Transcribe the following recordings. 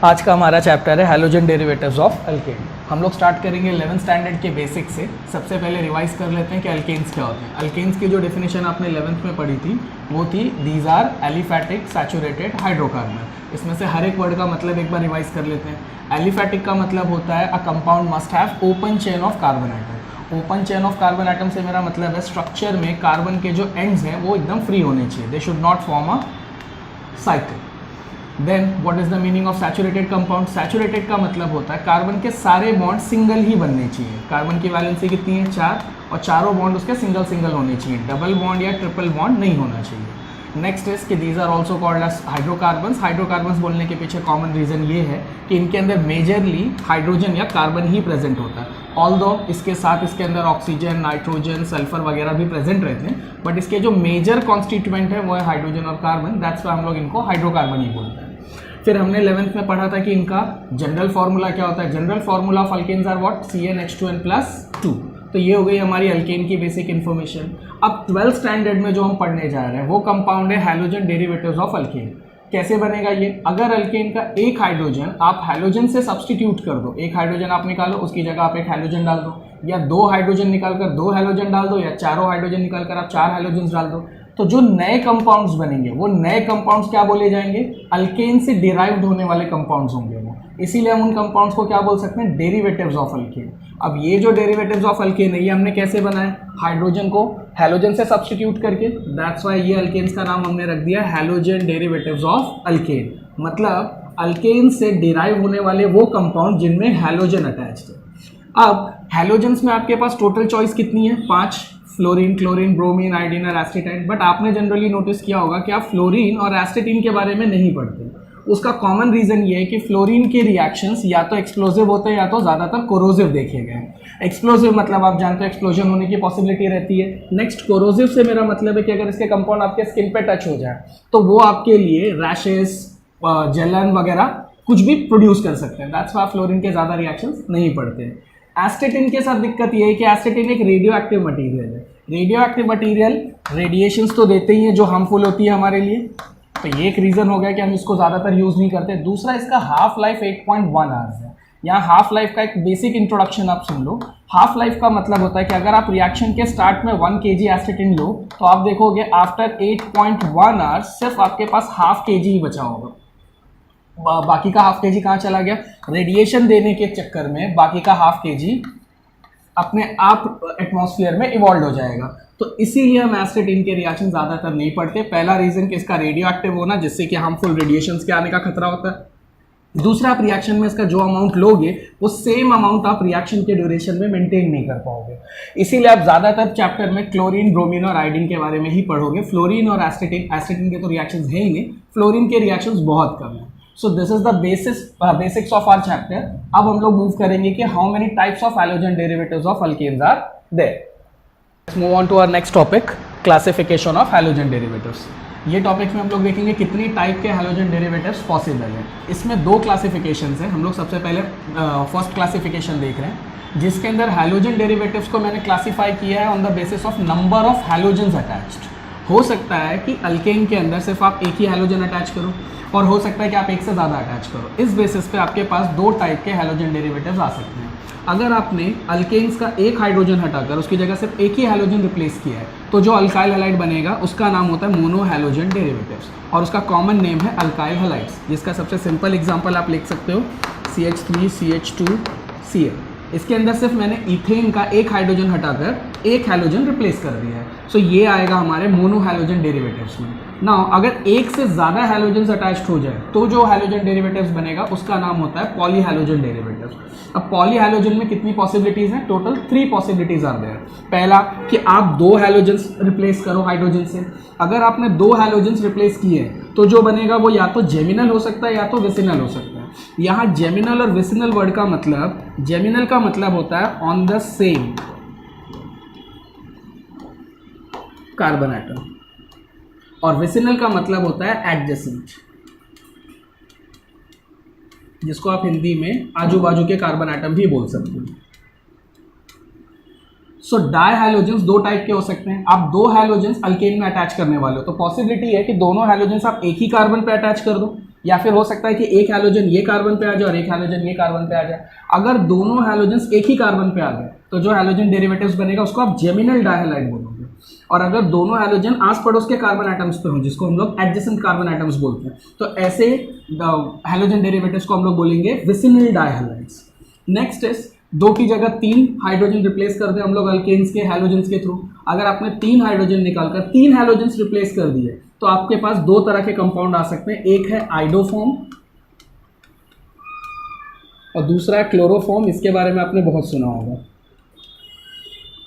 आज का हमारा चैप्टर है हैलोजन डेरिवेटिव्स ऑफ अल्केन। हम लोग स्टार्ट करेंगे 11th स्टैंडर्ड के बेसिक से। सबसे पहले रिवाइज कर लेते हैं कि अल्केन्स क्या होते हैं। अल्केन्स की जो डेफिनेशन आपने 11th में पढ़ी थी वो थी these are aliphatic saturated hydrocarbon. इसमें से हर एक वर्ड का मतलब एक बार रिवाइज कर लेते हैं। एलिफैटिक का मतलब होता है a compound must have open chain of carbon atom. Open chain of carbon atom से मेरा मतलब है स्ट्रक्चर में कार्बन के जो एंड्स हैं वो एकदम फ्री होने चाहिए, they should not form a cycle. Then what is the meaning of saturated compound. Saturated का मतलब होता है कार्बन के सारे बॉन्ड सिंगल ही बनने चाहिए। कार्बन की वैलेंसी कितनी है? 4, और चारों बॉन्ड उसके सिंगल सिंगल होने चाहिए, डबल बॉन्ड या ट्रिपल बॉन्ड नहीं होना चाहिए। नेक्स्ट इज कि these are also called as hydrocarbons. Hydrocarbons बोलने के पीछे कॉमन रीजन ये है कि इनके अंदर मेजरली हाइड्रोजन या कार्बन ही प्रेजेंट होता है। ऑल्दो इसके साथ इसके अंदर ऑक्सीजन, नाइट्रोजन, सल्फर वगैरह भी प्रेजेंट रहते हैं, बट इसके जो मेजर कॉन्स्टिट्यूएंट है वो है हाइड्रोजन और कार्बन। दैट्स वाई हम लोग इनको हाइड्रोकार्बन ही बोलते हैं। फिर हमने 11th में पढ़ा था कि इनका जनरल फार्मूला क्या होता है। General formula of alkanes are what? CnH2n+2। तो ये हो गई हमारी अल्केन की बेसिक इन्फॉर्मेशन। अब 12th स्टैंडर्ड में जो हम पढ़ने जा रहे हैं वो कंपाउंड है हैलोजन डेरिवेटिव्स ऑफ अल्केन। कैसे बनेगा ये? अगर अल्केन का एक हाइड्रोजन आप हैलोजन से सब्सटीट्यूट कर दो, एक हाइड्रोजन आप निकालो उसकी जगह आप एक हैलोजन डाल दो, या 2 हाइड्रोजन निकालकर 2 हैलोजन डाल दो, या चारों हाइड्रोजन निकालकर आप 4 हाइड्रोजन डाल दो, तो जो नए कंपाउंड्स बनेंगे वो नए कंपाउंड्स क्या बोले जाएंगे? अल्केन से डिराइव्ड होने वाले कंपाउंड्स होंगे वो। इसीलिए हम उन कंपाउंड्स को क्या बोल सकते हैं? Derivatives of alkane. अब ये जो डेरिवेटिव्स ऑफ अल्केन है ये हमने कैसे बनाया? हाइड्रोजन को हैलोजन से सब्स्टिट्यूट करके। दैट्स वाई ये अल्केन्स का नाम हमने रख दिया हैलोजन डेरिवेटिव्स ऑफ अल्केन। मतलब अल्केन से डिराइव होने वाले वो कंपाउंड जिनमें हैलोजन अटैच्ड है। अब हैलोजन्स में आपके पास टोटल चॉइस कितनी है? 5। फ्लोरीन, क्लोरीन, ब्रोमीन, आयोडीन और एस्टेटाइन। बट आपने जनरली नोटिस किया होगा कि आप फ्लोरीन और एस्टेटिन के बारे में नहीं पढ़ते। उसका कॉमन रीजन ये है कि फ्लोरीन के रिएक्शंस या तो एक्सप्लोजिव होते हैं या तो ज़्यादातर कोरोसिव देखे गए। एक्सप्लोजिव मतलब आप जानते हो एक्सप्लोजन होने की पॉसिबिलिटी रहती है। नेक्स्ट कोरोसिव से मेरा मतलब है कि अगर इसके कंपाउंड आपके स्किन पे टच हो जाए तो वो आपके लिए रैशेस, जलन वगैरह कुछ भी प्रोड्यूस कर सकते हैं। दैट्स वाई फ्लोरीन के ज़्यादा रिएक्शंस नहीं पड़ते हैं। एस्टेटिन के साथ दिक्कत ये है कि एस्टेटिन एक रेडियो एक्टिव मटीरियल है। रेडियो एक्टिव मटीरियल रेडिएशंस तो देते ही हैं जो हार्मफुल होती है हमारे लिए, तो ये एक रीज़न हो गया कि हम इसको ज़्यादातर यूज़ नहीं करते। दूसरा, इसका हाफ लाइफ 8.1 आवर्स है। यहाँ हाफ लाइफ का एक बेसिक इंट्रोडक्शन आप सुन लो। हाफ लाइफ का मतलब होता है कि अगर आप रिएक्शन के स्टार्ट में 1 kg एस्टेटिन लो तो आप देखोगे आफ्टर 8.1 आवर्स सिर्फ आपके पास हाफ kg ही बचा होगा। बाकी का हाफ kg कहाँ चला गया? रेडिएशन देने के चक्कर में बाकी का हाफ kg अपने आप एटमॉस्फेयर में इवॉल्व हो जाएगा। तो इसीलिए हम एस्टेटिन के रिएक्शन ज़्यादातर नहीं पढ़ते। पहला रीज़न कि इसका रेडियो एक्टिव होना, जिससे कि हार्मफुल रेडिएशंस के आने का खतरा होता है। दूसरा, आप रिएक्शन में इसका जो अमाउंट लोगे वो सेम अमाउंट आप रिएक्शन के ड्यूरेशन में मेंटेन नहीं कर पाओगे। इसीलिए आप ज़्यादातर चैप्टर में क्लोरीन, ब्रोमीन और आयोडीन के बारे में ही पढ़ोगे। फ्लोरीन और एस्टेटिन के तो रिएक्शंस है ही नहीं, फ्लोरीन के रिएक्शंस बहुत कम है। So this is the basics of our chapter. अब हम लोग मूव करेंगे कि how many types of halogen derivatives of alkanes are there. Let's move on to our next topic, classification of halogen derivatives. ये topic में हम लोग देखेंगे कितनी टाइप के हैलोजन डेरिवेटिव्स पॉसिबल हैं। इसमें 2 क्लासिफिकेशंस हैं। हम लोग सबसे पहले फर्स्ट क्लासिफिकेशन देख रहे हैं, जिसके अंदर हैलोजन डेरिवेटिव्स को मैंने क्लासीफाई किया है on the basis of number of halogens attached. हो सकता है कि अल्केन के अंदर सिर्फ आप एक ही हैलोजन अटैच करो, और हो सकता है कि आप एक से ज़्यादा अटैच करो। इस बेसिस पे आपके पास 2 टाइप के हैलोजन डेरिवेटिव्स आ सकते हैं। अगर आपने अल्केन्स का एक हाइड्रोजन हटाकर उसकी जगह सिर्फ एक ही हैलोजन रिप्लेस किया है तो जो अल्काइल हैलाइड बनेगा उसका नाम होता है मोनो हैलोजन डेरिवेटिव्स, और उसका कॉमन नेम है अल्काइल हैलाइड्स, जिसका सबसे सिंपल एग्जांपल आप लिख सकते हो CH3 CH2 Cl। इसके अंदर सिर्फ मैंने इथेन का एक हाइड्रोजन हटाकर एक हैलोजन रिप्लेस कर दिया है। सो ये आएगा हमारे मोनो हैलोजन डेरिवेटिव्स में। नाउ अगर एक से ज़्यादा हैलोजन्स अटैच्ड हो जाए तो जो हैलोजन डेरिवेटिव्स बनेगा उसका नाम होता है पॉली हैलोजन डेरिवेटिव्स। अब पॉली हैलोजन में कितनी पॉसिबिलिटीज़ हैं? Total 3 possibilities are there. पहला कि आप 2 हैलोजन्स रिप्लेस करो हाइड्रोजन से। अगर आपने 2 हैलोजन्स रिप्लेस किए तो जो बनेगा वो या तो जेमिनल हो सकता है या तो विसिनल हो सकता है। यहाँ जेमिनल और विसिनल वर्ड का मतलब, जेमिनल का मतलब होता है on the same carbon atom, और विसिनल का मतलब होता है एडजेसेंट, जिसको आप हिंदी में आजू बाजू के कार्बन एटम भी बोल सकते हो। सो डाई हैलोजेंस 2 टाइप के हो सकते हैं। आप 2 हैलोजेंस अल्केन में अटैच करने वाले हो तो पॉसिबिलिटी है कि दोनों हैलोजेंस आप एक ही कार्बन पे अटैच कर दो, या फिर हो सकता है कि एक हैलोजन ये कार्बन पे आ जाए और एक हैलोजन ये कार्बन पे आ जाए। अगर दोनों हैलोजन्स एक ही कार्बन पे आ गए तो जो हैलोजन डेरिवेटिव्स बनेगा उसको आप जेमिनल डायहैलाइड बोलोगे। और अगर दोनों हैलोजन आस पड़ोस के कार्बन एटम्स पे हों, जिसको हम लोग एडजेसेंट कार्बन एटम्स बोलते हैं, तो ऐसे हैलोजन डेरिवेटिव्स को हम लोग बोलेंगे विसिनल डायहैलाइड्स। नेक्स्ट इज 2 की जगह 3 हाइड्रोजन रिप्लेस कर दे हम लोग अल्केन्स के हैलोजन्स के थ्रू। अगर आपने 3 हाइड्रोजन निकालकर 3 हैलोजन्स रिप्लेस कर दिए तो आपके पास 2 तरह के कंपाउंड आ सकते हैं, एक है आइडोफॉर्म और दूसरा है क्लोरोफॉर्म। इसके बारे में आपने बहुत सुना होगा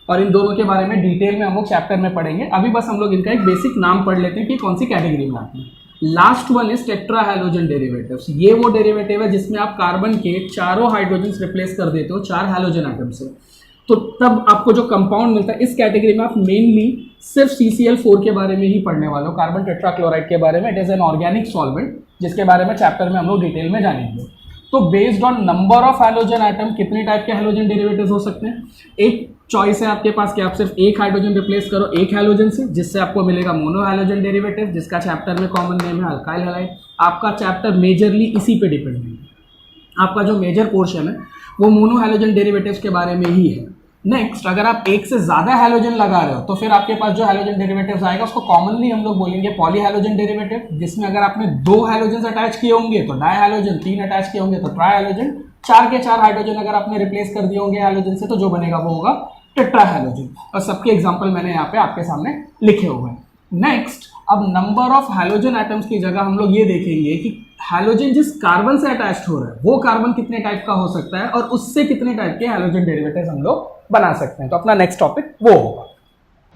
और इन दोनों के बारे में डिटेल में हम लोग चैप्टर में पढ़ेंगे। अभी बस हम लोग इनका एक बेसिक नाम पढ़ लेते हैं कि कौन सी कैटेगरी में आते हैं। Last one is tetra halogen derivatives. ये वो डेरिवेटिव है जिसमें आप कार्बन के चारों हाइड्रोजन रिप्लेस कर देते हो 4 हैलोजन एटम से, तो तब आपको जो कंपाउंड मिलता है। इस कैटेगरी में आप मेनली सिर्फ CCl4 के बारे में ही पढ़ने वाले हो, कार्बन टेट्राक्लोराइड के बारे में। It is an organic solvent जिसके बारे में चैप्टर में हम लोग डिटेल में जानेंगे। तो based on number of halogen atom कितने टाइप के हैलोजन डेरिवेटिव्स हो सकते हैं। एक चॉइस है आपके पास कि आप सिर्फ एक हाइड्रोजन रिप्लेस करो एक हैलोजन से, जिससे आपको मिलेगा मोनो हैलोजन डेरिवेटिव, जिसका चैप्टर में कॉमन नेम है अल्काइल हैलाइड। आपका चैप्टर मेजरली इसी पे डिपेंड है। आपका जो मेजर पोर्शन है वो मोनो हैलोजन डेरिवेटिव्स के बारे में ही है। नेक्स्ट, अगर आप एक से ज़्यादा हैलोजन लगा रहे हो तो फिर आपके पास जो हैलोजन डेरिवेटिव्स आएगा उसको कॉमनली हम लोग बोलेंगे पॉली हैलोजन डेरिवेटिव, जिसमें अगर आपने 2 हैलोजन अटैच किए होंगे तो डाई हैलोजन, 3 अटैच किए होंगे तो ट्राई हैलोजन, 4 के 4 हाइड्रोजन अगर आपने रिप्लेस कर दिए होंगे हैलोजन से तो जो बनेगा वो होगा टेट्रा हैलोजन। और सबके एग्जाम्पल मैंने यहाँ पे आपके सामने लिखे हुए हैं। नेक्स्ट, अब नंबर ऑफ हैलोजन एटम्स की जगह हम लोग ये देखेंगे कि हैलोजन जिस कार्बन से अटैच्ड हो रहा है वो कार्बन कितने टाइप का हो सकता है और उससे कितने टाइप के हैलोजन डेरिवेटिव्स हम लोग बना सकते हैं। तो अपना नेक्स्ट टॉपिक वो होगा।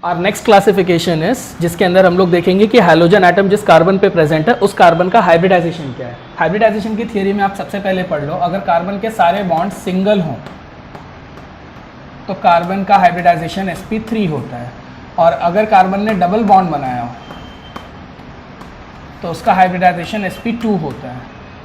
और नेक्स्ट क्लासिफिकेशन इज जिसके अंदर हम लोग देखेंगे कि हैलोजन एटम जिस कार्बन पे प्रेजेंट है उस कार्बन का हाइब्रिडाइजेशन क्या है। हाइब्रिडाइजेशन की थियरी में आप सबसे पहले पढ़ लो, अगर कार्बन के सारे बॉन्ड सिंगल हों तो कार्बन का हाइब्रिडाइजेशन sp3 होता है, और अगर कार्बन ने डबल बॉन्ड बनाया हो तो उसका हाइब्रिडाइजेशन sp2 होता है।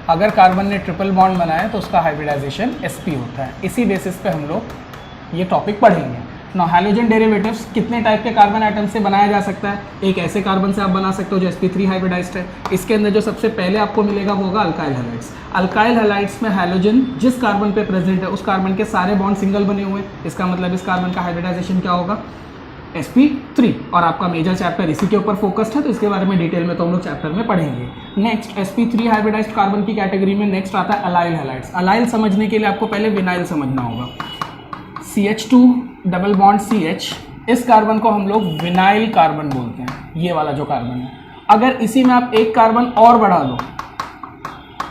अगर कार्बन ने ट्रिपल बॉन्ड बनाया तो उसका हाइब्रिडाइजेशन sp होता है। इसी बेसिस पे हम लोग ये टॉपिक पढ़ेंगे। ना हैलोजन डेरिवेटिव्स कितने टाइप के कार्बन आइटम से बनाया जा सकता है। एक ऐसे कार्बन से आप बना सकते हो जो sp3 हाइब्रिडाइज्ड है। इसके अंदर जो सबसे पहले आपको मिलेगा वो होगा अल्काइल हैलाइड्स। अल्काइल हैलाइड्स में हैलोजन जिस कार्बन पे प्रेजेंट है उस कार्बन के सारे बॉन्ड सिंगल बने हुए हैं। इसका मतलब इस कार्बन का हाइब्रिडाइजेशन क्या होगा, sp3। और आपका मेजर चैप्टर इसी के ऊपर फोकस्ड है तो इसके बारे में डिटेल में तो हम लोग चैप्टर में पढ़ेंगे। नेक्स्ट, sp3 हाइब्रिडाइज्ड कार्बन की कैटेगरी में नेक्स्ट आता है अलाइल हैलाइड्स। अलाइल समझने के लिए आपको पहले विनाइल समझना होगा। CH2 डबल बॉन्ड CH, इस कार्बन को हम लोग विनाइल कार्बन बोलते हैं। ये वाला जो कार्बन है, अगर इसी में आप एक कार्बन और बढ़ा लो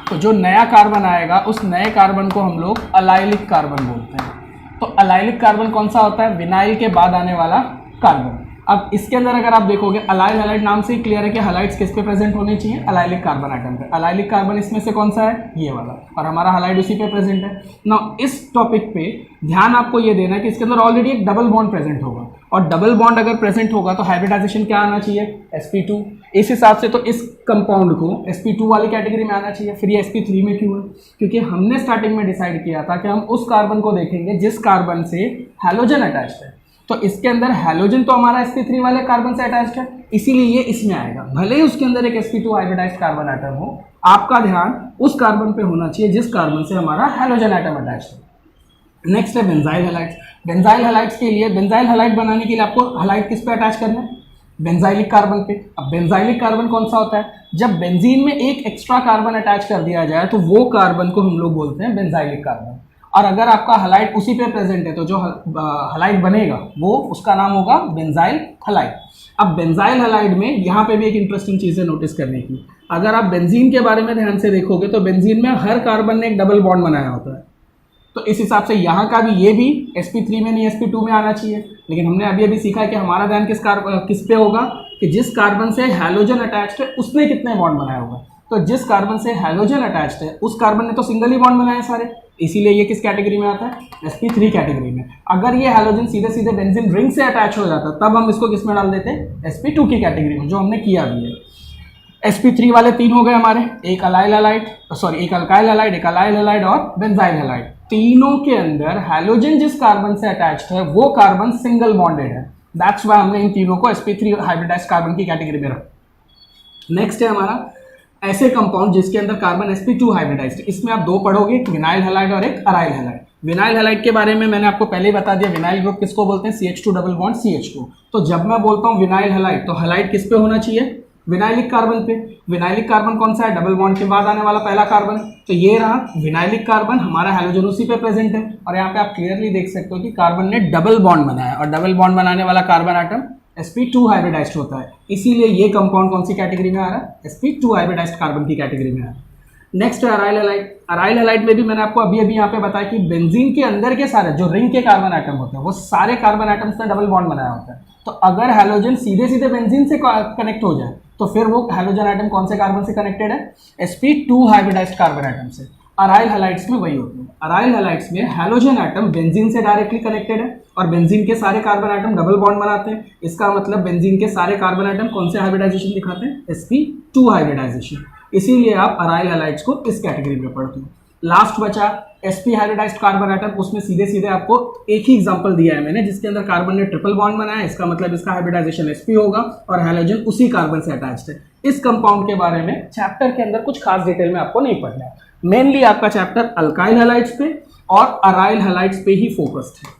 तो जो नया कार्बन आएगा उस नए कार्बन को हम लोग अलाइलिक कार्बन बोलते हैं। तो अलाइलिक कार्बन कौन सा होता है, विनाइल के बाद आने वाला कार्बन। अब इसके अंदर अगर आप देखोगे अलाइल हैलाइड नाम से ही क्लियर है कि हैलाइड्स किस पे प्रेजेंट होने चाहिए, अलाइलिक कार्बन आइटम पे। अलाइलिक कार्बन इसमें से कौन सा है, ये वाला, और हमारा हैलाइड उसी पे प्रेजेंट है ना। इस टॉपिक पे ध्यान आपको ये देना है कि इसके अंदर ऑलरेडी एक डबल बॉन्ड प्रेजेंट होगा, और डबल बॉन्ड अगर प्रेजेंट होगा तो हाइब्रिडाइजेशन क्या आना चाहिए, sp2। इस हिसाब से तो इस कंपाउंड को sp2 वाली कैटेगरी में आना चाहिए। फिर ये sp3 में क्यों है, क्योंकि हमने स्टार्टिंग में डिसाइड किया था कि हम उस कार्बन को देखेंगे जिस कार्बन से हैलोजन अटैच्ड है। तो इसके अंदर हैलोजन तो हमारा sp3 वाले कार्बन से अटैच्ड है, इसीलिए ये इसमें आएगा। भले ही उसके अंदर एक sp2 हाइब्रिडाइज्ड कार्बन एटम हो, आपका ध्यान उस कार्बन पे होना चाहिए जिस कार्बन से हमारा हैलोजन एटम अटैच्ड है। नेक्स्ट है बेंजाइल हैलाइड्स। बेंजाइल हैलाइड्स के लिए, बेंजाइल हैलाइड बनाने के लिए आपको हैलाइड किस पे अटैच करना है, बेंजाइलिक कार्बन पे। अब बेंजाइलिक कार्बन कौन सा होता है, जब बेंजीन में एक एक्स्ट्रा कार्बन अटैच कर दिया जाए तो वो कार्बन को हम लोग बोलते हैं बेंजाइलिक कार्बन। और अगर आपका हलाइड उसी पे प्रेजेंट है तो जो हलाइड बनेगा वो उसका नाम होगा बेंजाइल हलाइड। अब बेंजाइल हलाइड में यहाँ पे भी एक इंटरेस्टिंग चीज़ है नोटिस करने की। अगर आप बेंजीन के बारे में ध्यान से देखोगे तो बेंजीन में हर कार्बन ने एक डबल बॉन्ड बनाया होता है, तो इस हिसाब से यहाँ का भी ये भी sp3 में नहीं sp2 में आना चाहिए। लेकिन हमने अभी अभी सीखा है कि हमारा ध्यान किस पे होगा कि जिस कार्बन से हैलोजन अटैच्ड है उसने कितने बॉन्ड बनाया होगा। तो जिस कार्बन से हैलोजन अटैच्ड है उस कार्बन ने तो सिंगल ही बॉन्ड बनाए सारे, इसीलिए ये किस कैटेगरी में आता है, sp3 कैटेगरी में। अगर ये हैलोजन सीधे सीधे बेंजीन रिंग से अटैच हो जाता तब हम इसको किस में डाल देते, sp2 की कैटेगरी में, जो हमने किया भी है। sp3 वाले 3 हो गए हमारे, एक अलाइल हैलाइड, सॉरी एक अल्काइल हैलाइड, एक अलाइल हैलाइड और बेंजाइल हैलाइड। तीनों के अंदर हैलोजन जिस कार्बन से अटैच्ड है वो कार्बन सिंगल बॉन्डेड है। दैट्स वाई हमने इन तीनों को sp3 हाइब्रिडाइज्ड कार्बन की कैटेगरी में रखा। नेक्स्ट है हमारा ऐसे कंपाउंड जिसके अंदर कार्बन sp2 हाइब्रिडाइज्ड, इसमें आप दो पढ़ोगे, एक विनाइल हैलाइड और एक अराइल हैलाइड। विनाइल हैलाइड के बारे में मैंने आपको पहले ही बता दिया, विनाइल ग्रुप किसको बोलते हैं, CH2 डबल बॉन्ड CH2। तो जब मैं बोलता हूँ विनाइल हैलाइड, तो हैलाइड किस पे होना चाहिए, विनाइलिक कार्बन पे। विनाइलिक कार्बन कौन सा है, डबल बॉन्ड के बाद आने वाला पहला कार्बन। तो ये रहा विनाइलिक कार्बन, हमारा हैलोजन उसी पे प्रेजेंट है। और यहाँ पे आप क्लियरली देख सकते हो कि कार्बन ने डबल बॉन्ड बनाया, और डबल बॉन्ड बनाने वाला कार्बन आइटम sp2 हाइब्रिडाइज्ड होता है, इसीलिए ये कंपाउंड कौन सी कैटेगरी में आ रहा है, sp2 हाइब्रिडाइज्ड कार्बन की कैटेगरी में आ रहा है। नेक्स्ट है अराइल हैलाइड। अराइल हैलाइड में भी मैंने आपको अभी यहाँ पे बताया कि बेंजीन के अंदर के सारे जो रिंग के कार्बन आइटम होते हैं, वो सारे कार्बन आइटम्स ने डबल बॉन्ड बनाया होता है। तो अगर हैलोजन सीधे सीधे बेंजीन से कनेक्ट हो जाए, तो फिर वो हैलोजन आइटम कौन से कार्बन से कनेक्टेड है, sp2 हाइब्रिडाइज्ड कार्बन आइटम से। अराइल हैलाइड्स में वही होते हैं। अराइल हैलाइड्स में हैलोजन आइटम बेंजीन से डायरेक्टली कनेक्टेड है, और बेंजीन के सारे कार्बन आइटम डबल बॉन्ड बनाते हैं। इसका मतलब बेंजीन के सारे कार्बन आइटम कौन से हाइब्रिडाइजेशन दिखाते हैं, sp2 हाइब्रिडाइजेशन। इसीलिए आप अराइल हैलाइड्स को इस कैटेगरी में पढ़ते हो। लास्ट बचा sp हाइब्रिडाइज्ड कार्बन आइटम, उसमें सीधे सीधे आपको एक ही एग्जांपल दिया है मैंने, जिसके अंदर कार्बन ने ट्रिपल बॉन्ड बनाया है। इसका मतलब इसका हाइब्रिडाइजेशन sp होगा, और हैलोजन उसी कार्बन से अटैच्ड है। इस कंपाउंड के बारे में चैप्टर के अंदर कुछ खास डिटेल में आपको नहीं पढ़ना है। मेनली आपका चैप्टर अल्काइल हैलाइड्स पे और अराइल हैलाइड्स पे ही फोकस्ड है।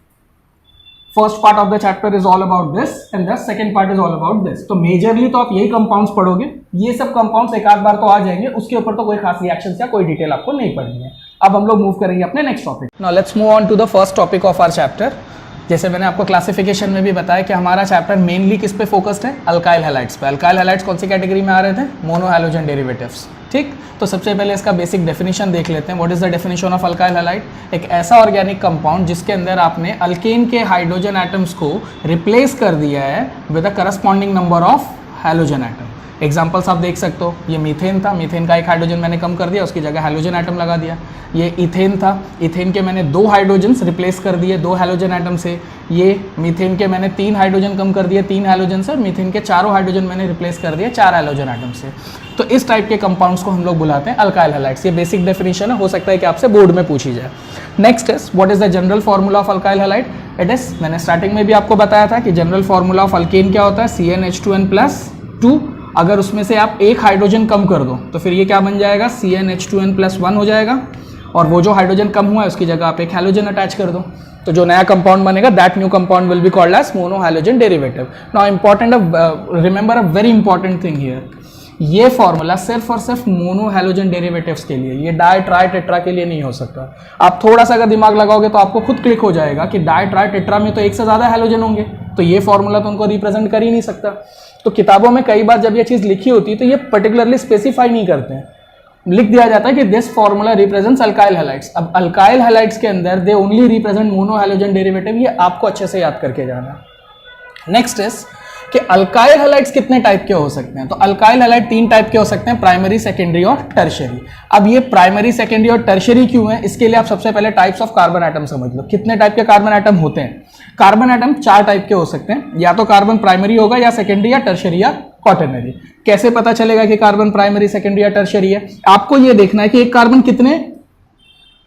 First part of the chapter is all about this, and the second part is all about this. तो मेजरली तो आप यही कंपाउंड्स पढ़ोगे, ये सब कंपाउंड्स एक आध बार तो आ जाएंगे, उसके ऊपर तो कोई खास रिएक्शन या कोई डिटेल आपको नहीं पढ़नी है। अब हम लोग मूव करेंगे अपने next topic. Now let's move on to the first topic of our chapter. जैसे मैंने आपको क्लासिफिकेशन में भी बताया कि हमारा चैप्टर मेनली किस पे फोकस्ड है, अल्काइल हैलाइड्स पे। अल्काइल हैलाइड्स कौन सी कैटेगरी में आ रहे थे, मोनो हैलोजन डेरिवेटिव्स। ठीक, तो सबसे पहले इसका बेसिक डेफिनेशन देख लेते हैं। What is the definition of alkyl halide? एक ऐसा ऑर्गेनिक कंपाउंड जिसके अंदर आपने अल्केन के हाइड्रोजन एटम्स को रिप्लेस कर दिया है with a corresponding number of halogen atom. Examples आप देख सकते हो, ये मीथेन था, मीथेन का एक हाइड्रोजन मैंने कम कर दिया, उसकी जगह हैलोजन एटम लगा दिया। ये इथेन था, इथेन के मैंने 2 हाइड्रोजन्स रिप्लेस कर दिए 2 हैलोजन एटम से। ये मीथेन के मैंने 3 हाइड्रोजन कम कर दिए 3 हैलोजन से, मीथेन के 4 हाइड्रोजन मैंने रिप्लेस कर दिए 4 हैलोजन एटम से। तो इस टाइप के कंपाउंड्स को हम लोग बुलाते हैं अल्काइल हैलाइड्स। ये बेसिक डेफिनेशन है, हो सकता है कि आपसे बोर्ड में पूछी जाए। Next is what is the general formula of alkyl halide? It is, मैंने स्टार्टिंग में भी आपको बताया था कि जनरल फॉर्मूला ऑफ अल्केन क्या होता है, CnH2n+2। अगर उसमें से आप एक हाइड्रोजन कम कर दो तो फिर ये क्या बन जाएगा, CnH2n+1 हो जाएगा, और वो जो हाइड्रोजन कम हुआ है उसकी जगह आप एक हैलोजन अटैच कर दो, तो जो नया कंपाउंड बनेगा that new compound will be called as mono halogen derivative. Now important, remember a very important thing here, ये फॉर्मूला सिर्फ और सिर्फ मोनो हैलोजन डेरिवेटिव्स के लिए, ये डाई ट्राई टेट्रा के लिए नहीं हो सकता। आप थोड़ा सा अगर दिमाग लगाओगे तो आपको खुद क्लिक हो जाएगा कि डाई ट्राई टेट्रा में तो एक से ज़्यादा हैलोजन होंगे, तो ये फॉर्मूला तो उनको रिप्रेजेंट कर ही नहीं सकता। तो किताबों में कई बार जब ये चीज़ लिखी होती है तो ये पर्टिकुलरली स्पेसिफाई नहीं करते हैं, लिख दिया जाता है कि this formula represents alkyl halides. अब अल्काइल हैलाइड्स के अंदर they only represent mono halogen derivative, ये आपको अच्छे से याद करके जाना। नेक्स्ट इज कि अल्काइल हैलाइड्स कितने टाइप के हो सकते हैं? तो अल्काइल हैलाइड 3 टाइप के हो सकते हैं, प्राइमरी, सेकेंडरी और टर्शियरी। अब ये प्राइमरी, सेकेंडरी और टर्शियरी क्यों है, इसके लिए आप सबसे पहले टाइप्स ऑफ कार्बन एटम समझ लो। कितने टाइप के कार्बन एटम होते हैं? कार्बन एटम 4 टाइप के हो सकते हैं, या तो कार्बन प्राइमरी होगा, या सेकेंडरी, या टर्शियरी, या क्वाटरनरी। कैसे पता चलेगा कि कार्बन प्राइमरी, सेकेंडरी या टर्शियरी है? आपको ये देखना है कि एक कार्बन कितने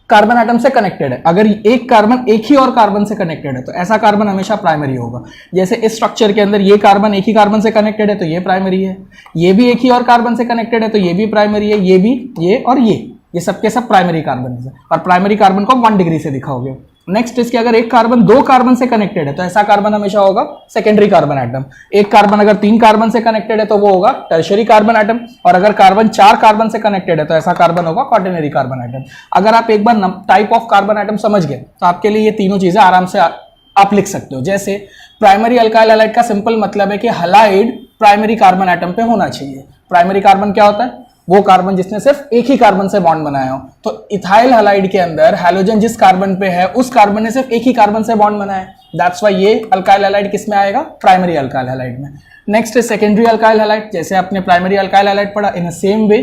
कार्बन एटम से कनेक्टेड है। अगर एक कार्बन एक ही और कार्बन से कनेक्टेड है तो ऐसा कार्बन हमेशा प्राइमरी होगा। जैसे इस स्ट्रक्चर के अंदर ये कार्बन एक ही कार्बन से कनेक्टेड है तो ये प्राइमरी है, ये भी एक ही और कार्बन से कनेक्टेड है तो ये भी प्राइमरी है, ये भी, ये और ये सबके सब प्राइमरी कार्बन है, और प्राइमरी कार्बन को 1 डिग्री से दिखाओगे। नेक्स्ट इसके अगर एक कार्बन 2 कार्बन से कनेक्टेड है तो ऐसा कार्बन हमेशा होगा सेकेंडरी कार्बन एटम। एक कार्बन अगर 3 कार्बन से कनेक्टेड है तो वो होगा टर्शियरी कार्बन एटम, और अगर कार्बन 4 कार्बन से कनेक्टेड है तो ऐसा कार्बन होगा क्वाटरनरी कार्बन एटम। अगर आप एक बार टाइप ऑफ कार्बन एटम समझ गए तो आपके लिए ये तीनों चीजें आराम से आप लिख सकते हो। जैसे प्राइमरी अल्काइल हैलाइड का सिंपल मतलब है कि हैलाइड प्राइमरी कार्बन एटम पे होना चाहिए। प्राइमरी कार्बन क्या होता है? वो कार्बन जिसने सिर्फ एक ही कार्बन से बॉन्ड बनाया हो। तो इथाइल हैलाइड के अंदर हैलोजन जिस कार्बन पे है उस कार्बन ने सिर्फ एक ही कार्बन से बॉन्ड बनाया है, दैट्स व्हाई ये अल्काइल हैलाइड किस में आएगा? प्राइमरी अल्काइल हैलाइड में। नेक्स्ट है सेकेंडरी अल्काइल हैलाइड। जैसे आपने प्राइमरी अल्काइल हैलाइड पढ़ा, in same way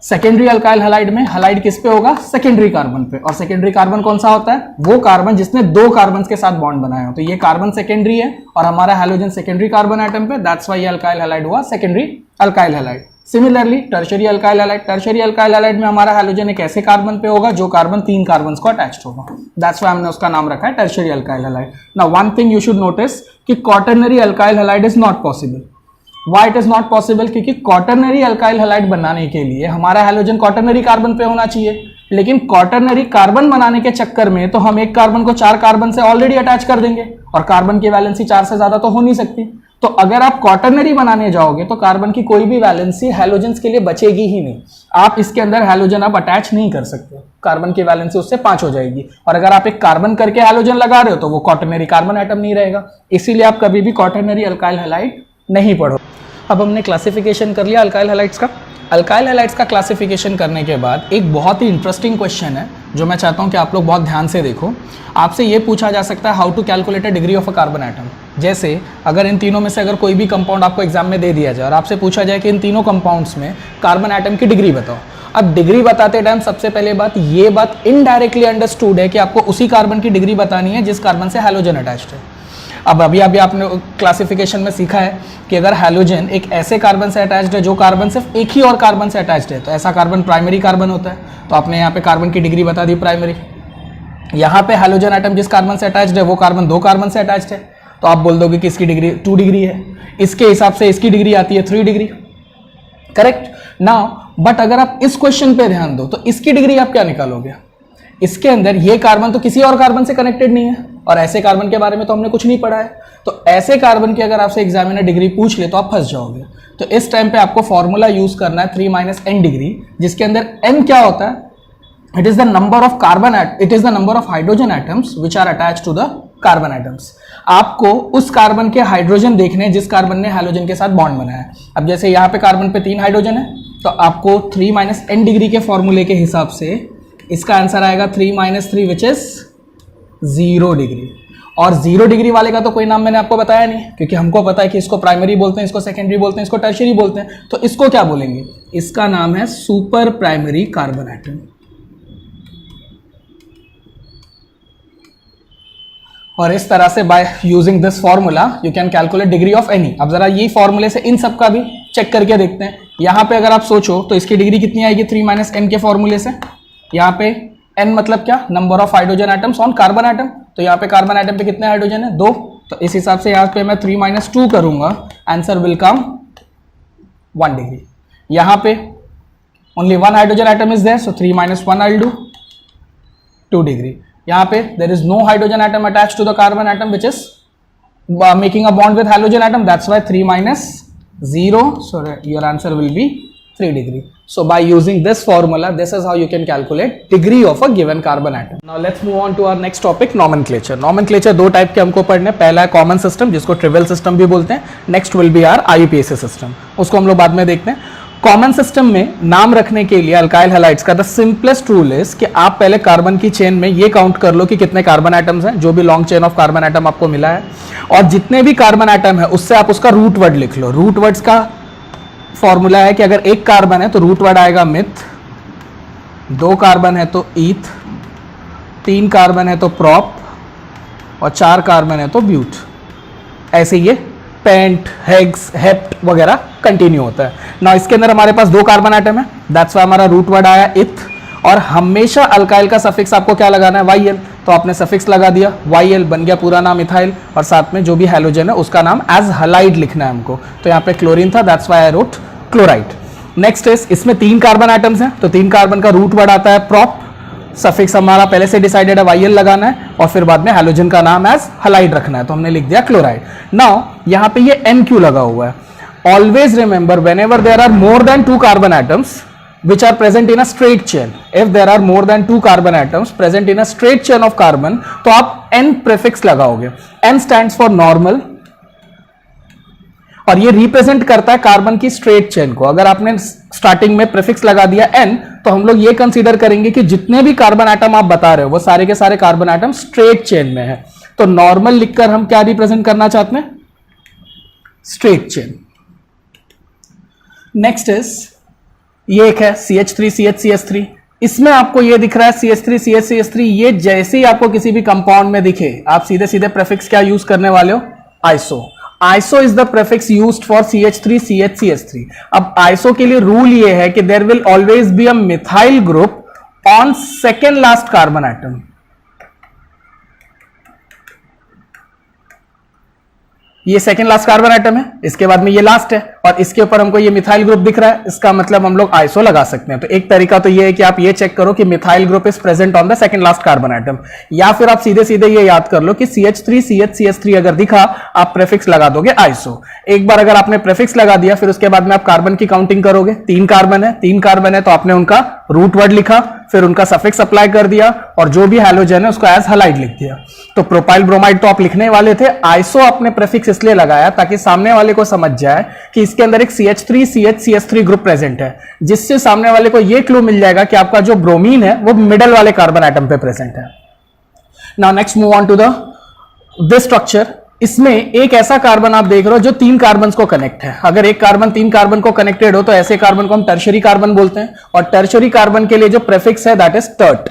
secondary alkyl halide में हैलाइड किस पे होगा? सेकेंडरी कार्बन पे। और सेकेंडरी कार्बन कौन सा होता है? वो कार्बन जिसने 2 कार्बन के साथ बॉन्ड बनाया हो। तो ये कार्बन सेकेंडरी है और हमारा हैलोजन सेकेंडरी कार्बन एटम पे, दैट्स व्हाई ये अल्काइल हैलाइड हुआ secondary alkyl halide. Similarly tertiary alkyl halide, tertiary alkyl halide में हमारा हैलोजन एक ऐसे कार्बन पे होगा जो कार्बन 3 कार्बन्स को अटैच्ड होगा, दैट्स व्हाई हमने उसका नाम रखा है tertiary alkyl halide. Now one thing you should notice कि quaternary alkyl halide is not possible. Why it is not possible? क्योंकि क्वाटरनरी अल्काइल हैलाइड बनाने के लिए हमारा हैलोजन क्वाटरनरी कार्बन पे होना चाहिए, लेकिन क्वाटरनरी कार्बन बनाने के चक्कर में तो हम एक कार्बन को 4 कार्बन से ऑलरेडी अटैच कर देंगे, और कार्बन की वैलेंसी 4 से ज्यादा तो हो नहीं सकती। तो अगर आप क्वाटरनरी बनाने जाओगे तो कार्बन की कोई भी वैलेंसी हैलोजन्स के लिए बचेगी ही नहीं। आप इसके अंदर हैलोजन आप अटैच नहीं कर सकते, कार्बन की वैलेंसी उससे 5 हो जाएगी। और अगर आप एक कार्बन करके हैलोजन लगा रहे हो तो वो क्वाटरनरी कार्बन एटम नहीं रहेगा, इसीलिए आप कभी भी क्वाटरनरी अल्काइल हैलाइड नहीं पढ़ो। अब हमने क्लासिफिकेशन कर लिया अल्काइल हैलाइड्स का। अल्काइल हैलाइड्स का क्लासिफिकेशन करने के बाद एक बहुत ही इंटरेस्टिंग क्वेश्चन है जो मैं चाहता हूं कि आप लोग बहुत ध्यान से देखो। आपसे ये पूछा जा सकता है how to calculate a degree of a carbon atom. जैसे अगर इन तीनों में से अगर कोई भी कंपाउंड आपको एग्जाम में दे दिया जाए और आपसे पूछा जाए कि इन तीनों कंपाउंड्स में कार्बन एटम की डिग्री बताओ। अब डिग्री बताते टाइम सबसे पहले बात ये बात इनडायरेक्टली अंडरस्टूड है कि आपको उसी कार्बन की डिग्री बतानी है जिस कार्बन से हैलोजन अटैच्ड है। अब अभी आपने क्लासिफिकेशन में सीखा है कि अगर हैलोजन एक ऐसे कार्बन से अटैच्ड है जो कार्बन सिर्फ एक ही और कार्बन से अटैच्ड है तो ऐसा कार्बन प्राइमरी कार्बन होता है। तो आपने यहाँ पे कार्बन की डिग्री बता दी प्राइमरी। यहाँ पे हैलोजन एटम जिस कार्बन से अटैच्ड है वो कार्बन 2 कार्बन से अटैच्ड है, तो आप बोल दोगे कि इसकी डिग्री 2 डिग्री है। इसके हिसाब से इसकी डिग्री आती है 3 डिग्री, करेक्ट नाउ। बट अगर आप इस क्वेश्चन पे ध्यान दो तो इसकी डिग्री आप क्या निकालोगे? इसके अंदर ये कार्बन तो किसी और कार्बन से कनेक्टेड नहीं है, और ऐसे कार्बन के बारे में तो हमने कुछ नहीं पढ़ा है। तो ऐसे कार्बन की अगर आपसे एग्जामिनर डिग्री पूछ ले तो आप फंस जाओगे। तो इस टाइम पे आपको फॉर्मूला यूज करना है 3 - n डिग्री, जिसके अंदर n क्या होता है? It is the number of carbon it is the number of hydrogen atoms which are attached to the carbon atoms. आपको उस कार्बन के हाइड्रोजन देखने हैं जिस कार्बन ने हैलोजन के साथ बॉन्ड बनाया है। अब जैसे यहाँ पे कार्बन पे 3 हाइड्रोजन है तो आपको 3 - n डिग्री के फॉर्मूले के हिसाब से इसका आंसर आएगा 3 - 3 विच इज 0 डिग्री। और 0 डिग्री वाले का तो कोई नाम मैंने आपको बताया नहीं, क्योंकि हमको पता है कि इसको प्राइमरी बोलते हैं, इसको सेकेंडरी बोलते हैं, इसको टर्शियरी बोलते हैं। तो इसको क्या बोलेंगे? इसका नाम है सुपर प्राइमरी कार्बन एटम। और इस तरह से by using this formula you can calculate degree of any. अब जरा ये फॉर्मूले से इन सब का भी चेक करके देखते हैं। यहां पे अगर आप सोचो तो इसकी डिग्री कितनी आएगी 3 - n के फॉर्मूले से? यहाँ पे n मतलब क्या? Number of hydrogen atoms on carbon atom. तो यहाँ पे कार्बन एटम पे कितने हाइड्रोजन है? 2। तो इस हिसाब से यहाँ पे मैं 3 - 2 करूंगा, आंसर विल कम 1 डिग्री। यहाँ पे only 1 hydrogen atom is there, so 3 - 1 I will do 2 degree. यहाँ पे there is no hydrogen atom attached to the carbon atom which is making a bond with hydrogen atom, that's why 3 - 0, so your answer will be 3 degree. So by using this formula, this is how you can calculate degree of a given carbon atom. Now let's move on to our next topic, nomenclature. Nomenclature 2 type के हमको पढ़ने। पहला है common system जिसको trivial system भी बोलते हैं, next will be are IUPAC system, उसको हम लोग बाद में देखते हैं। कॉमन सिस्टम में नाम रखने के लिए अल्काइल हैलाइड्स का द सिंपलेस्ट रूल इज कि आप पहले कार्बन की चेन में ये काउंट कर लो कि कितने कार्बन एटम्स हैं, जो भी long chain of carbon atom आपको मिला है, और जितने भी कार्बन एटम है उससे आप उसका रूट वर्ड लिख लो। रूट वर्ड्स का फॉर्मूला है कि अगर 1 कार्बन है तो रूट वर्ड आएगा मिथ, 2 कार्बन है तो ईथ, 3 कार्बन है तो प्रॉप, और 4 कार्बन है तो ब्यूट। ऐसे ये पेंट, हेक्स, हेप्ट वगैरह कंटिन्यू होता है ना। इसके अंदर हमारे पास 2 कार्बन एटम है, दैट्स वाई हमारा रूट वर्ड आया इथ। और हमेशा अल्काइल का सफिक्स आपको क्या लगाना है? YL। तो आपने सफिक्स लगा दिया, YL बन गया पूरा नाम इथाइल, और साथ में जो भी हैलोजन है उसका नाम एज हलाइड लिखना है हमको। तो यहाँ पे क्लोरीन था, that's why I wrote chloride. Next is इसमें 3 कार्बन एटम्स हैं, तो 3 कार्बन का रूट वर्ड आता है प्रॉप। सफिक्स हमारा पहले से डिसाइडेड है, YL लगाना है, और फिर बाद में हैलोजन का नाम एज हलाइड रखना है, तो हमने लिख दिया क्लोराइड। नाउ यहाँ पे ये N क्यों लगा हुआ है? Always remember whenever there are more than 2 carbon atoms which are present in a straight chain, if there are more than 2 carbon atoms present in a straight chain of carbon, तो आप N prefix लगाओगे। N stands for normal, और ये represent करता है carbon की straight chain को। अगर आपने स्टार्टिंग में प्रीफिक्स लगा दिया N, तो हम लोग ये कंसीडर करेंगे कि जितने भी कार्बन एटम आप बता रहे हो वो सारे के सारे कार्बन एटम स्ट्रेट चेन में है। तो नॉर्मल लिखकर हम क्या रिप्रेजेंट करना चाहते हैं? Straight chain. नेक्स्ट इज ये एक है CH3 CH3, इसमें आपको ये दिख रहा है CH3 CH3। ये जैसे ही आपको किसी भी कंपाउंड में दिखे आप सीधे सीधे प्रीफिक्स क्या यूज करने वाले हो? Iso. Iso is the prefix used for CH3 CH3। अब आइसो के लिए रूल ये है कि there will always be a methyl group on second last carbon atom. ये सेकंड लास्ट कार्बन एटम है, इसके बाद में ये लास्ट है, और इसके ऊपर हमको ये मिथाइल ग्रुप दिख रहा है, इसका मतलब हम लोग आइसो लगा सकते हैं। तो एक तरीका तो ये है कि आप ये चेक करो कि methyl group is present on the second last carbon atom, या फिर आप सीधे सीधे ये याद कर लो कि CH3 CH अगर दिखा आप प्रेफिक्स लगा दोगे आइसो। एक बार अगर आपने प्रेफिक्स लगा दिया फिर उसके बाद में आप कार्बन की काउंटिंग करोगे, 3 कार्बन है तो आपने उनका रूट वर्ड लिखा, फिर उनका सफिक्स अप्लाई कर दिया, और जो भी हैलोजन है उसको एज हैलाइड लिख दिया। तो प्रोपाइल ब्रोमाइड तो आप लिखने वाले थे, आइसो आपने प्रेफिक्स इसलिए लगाया ताकि सामने वाले को समझ जाए कि इसके अंदर एक CH3 CH ग्रुप प्रेजेंट है, जिससे सामने वाले को यह क्लू मिल जाएगा कि आपका जो ब्रोमीन है वो मिडल वाले कार्बन एटम पे प्रेजेंट है। Now next move on to this structure. इसमें एक ऐसा कार्बन आप देख रहे हो जो 3 कार्बन को कनेक्ट है। अगर एक कार्बन 3 कार्बन को कनेक्टेड हो तो ऐसे कार्बन को हम टर्शरी कार्बन बोलते हैं, और टर्शरी कार्बन के लिए जो प्रेफिक्स है दैट इज टर्ट।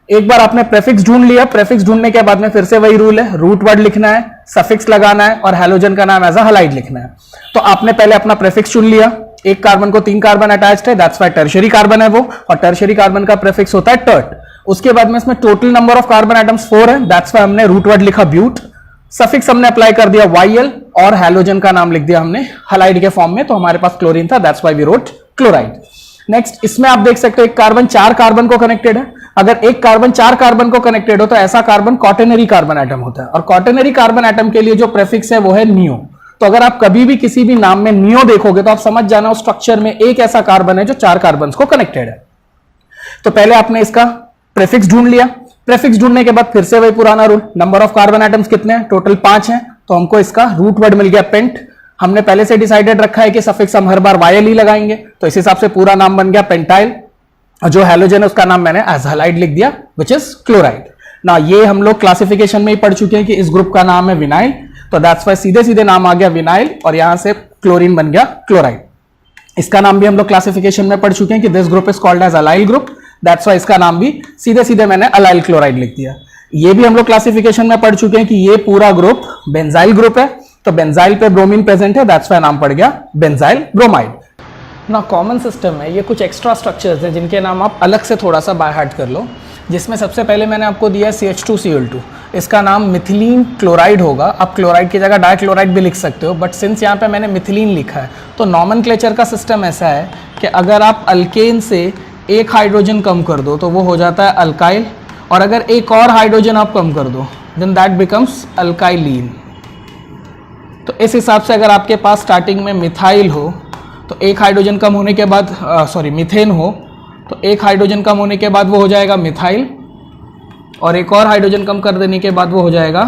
एक बार आपने प्रेफिक्स ढूंढ लिया, प्रेफिक्स ढूंढने के बाद में फिर से वही रूल है, रूट वर्ड लिखना है, सफिक्स लगाना है, और हैलोजन का नाम एज अ हैलाइड लिखना है। तो आपने पहले अपना प्रेफिक्स चुन लिया, एक कार्बन को 3 कार्बन अटैच्ड है, दैट्स व्हाई टर्शरी कार्बन है वो, और टर्शरी कार्बन का प्रेफिक्स होता है टर्ट। उसके बाद में इसमें total number of carbon atoms 4 है, दैट्स व्हाई हमने रूट वर्ड लिखा ब्यूट, सफिक्स हमने अप्लाई कर दिया YL, और हैलोजन का नाम लिख दिया हमने हैलाइड के फॉर्म में, तो हमारे पास क्लोरीन था, that's why we wrote chloride. Next इसमें आप देख सकते हो एक कार्बन 4 कार्बन को कनेक्टेड है। अगर एक कार्बन 4 कार्बन को कनेक्टेड हो तो ऐसा कार्बन क्वाटरनरी कार्बन एटम होता है, और क्वाटरनरी कार्बन एटम के लिए जो प्रेफिक्स है वो है नियो। तो अगर आप कभी भी किसी भी नाम में नियो देखोगे तो आप समझ जाना उस स्ट्रक्चर में एक ऐसा कार्बन है जो 4 कार्बन को कनेक्टेड है। तो पहले आपने इसका प्रेफिक्स ढूंढ लिया, प्रेफिक्स ढूंढने के बाद फिर से वही पुराना rule, number of carbon atoms कितने हैं, टोटल 5 हैं, तो हमको इसका रूट वर्ड मिल गया पेंट। हमने पहले से डिसाइडेड रखा है कि सफिक्स हम हर बार YL ही लगाएंगे, तो इस हिसाब से पूरा नाम बन गया पेंटाइल, और जो हैलोजन है उसका नाम मैंने एज हैलाइड लिख दिया विच इज क्लोराइड। ना ये हम लोग क्लासिफिकेशन में ही पढ़ चुके हैं कि इस ग्रुप का नाम है विनाइल, तो दैट्स वाई सीधे सीधे नाम आ गया विनाइल, और यहां से क्लोरीन बन गया क्लोराइड। इसका नाम भी हम लोग क्लासिफिकेशन में पढ़ चुके हैं कि this group is called as allyl group, that's why इसका नाम भी सीधे सीधे मैंने अलाइल क्लोराइड लिख दिया। ये भी हम लोग क्लासिफिकेशन में पढ़ चुके हैं कि ये पूरा ग्रुप बेंजाइल ग्रुप है, तो बेंजाइल पे ब्रोमीन प्रेजेंट है, दैट्स वाई नाम पड़ गया बेंजाइल ब्रोमाइड। ना कॉमन सिस्टम है, ये कुछ एक्स्ट्रा स्ट्रक्चर्स हैं जिनके नाम आप अलग से थोड़ा सा बाय हार्ट कर लो, जिसमें सबसे पहले मैंने आपको दिया है CH2Cl2, इसका नाम मिथिलीन क्लोराइड होगा। आप क्लोराइड की जगह डाइक्लोराइड भी लिख सकते हो, बट सिंस यहाँ पे मैंने मिथिलीन लिखा है तो नॉमेनक्लेचर का सिस्टम ऐसा है कि अगर आप अल्केन से एक हाइड्रोजन कम कर दो तो वो हो जाता है अल्काइल, और अगर एक और हाइड्रोजन आप कम कर दो देन दैट बिकम्स अल्काइलीन। तो इस हिसाब से अगर आपके पास स्टार्टिंग में मिथाइल हो तो एक हाइड्रोजन कम होने के बाद मीथेन हो तो एक हाइड्रोजन कम होने के बाद वो हो जाएगा मिथाइल, और एक और हाइड्रोजन कम कर देने के बाद वो हो जाएगा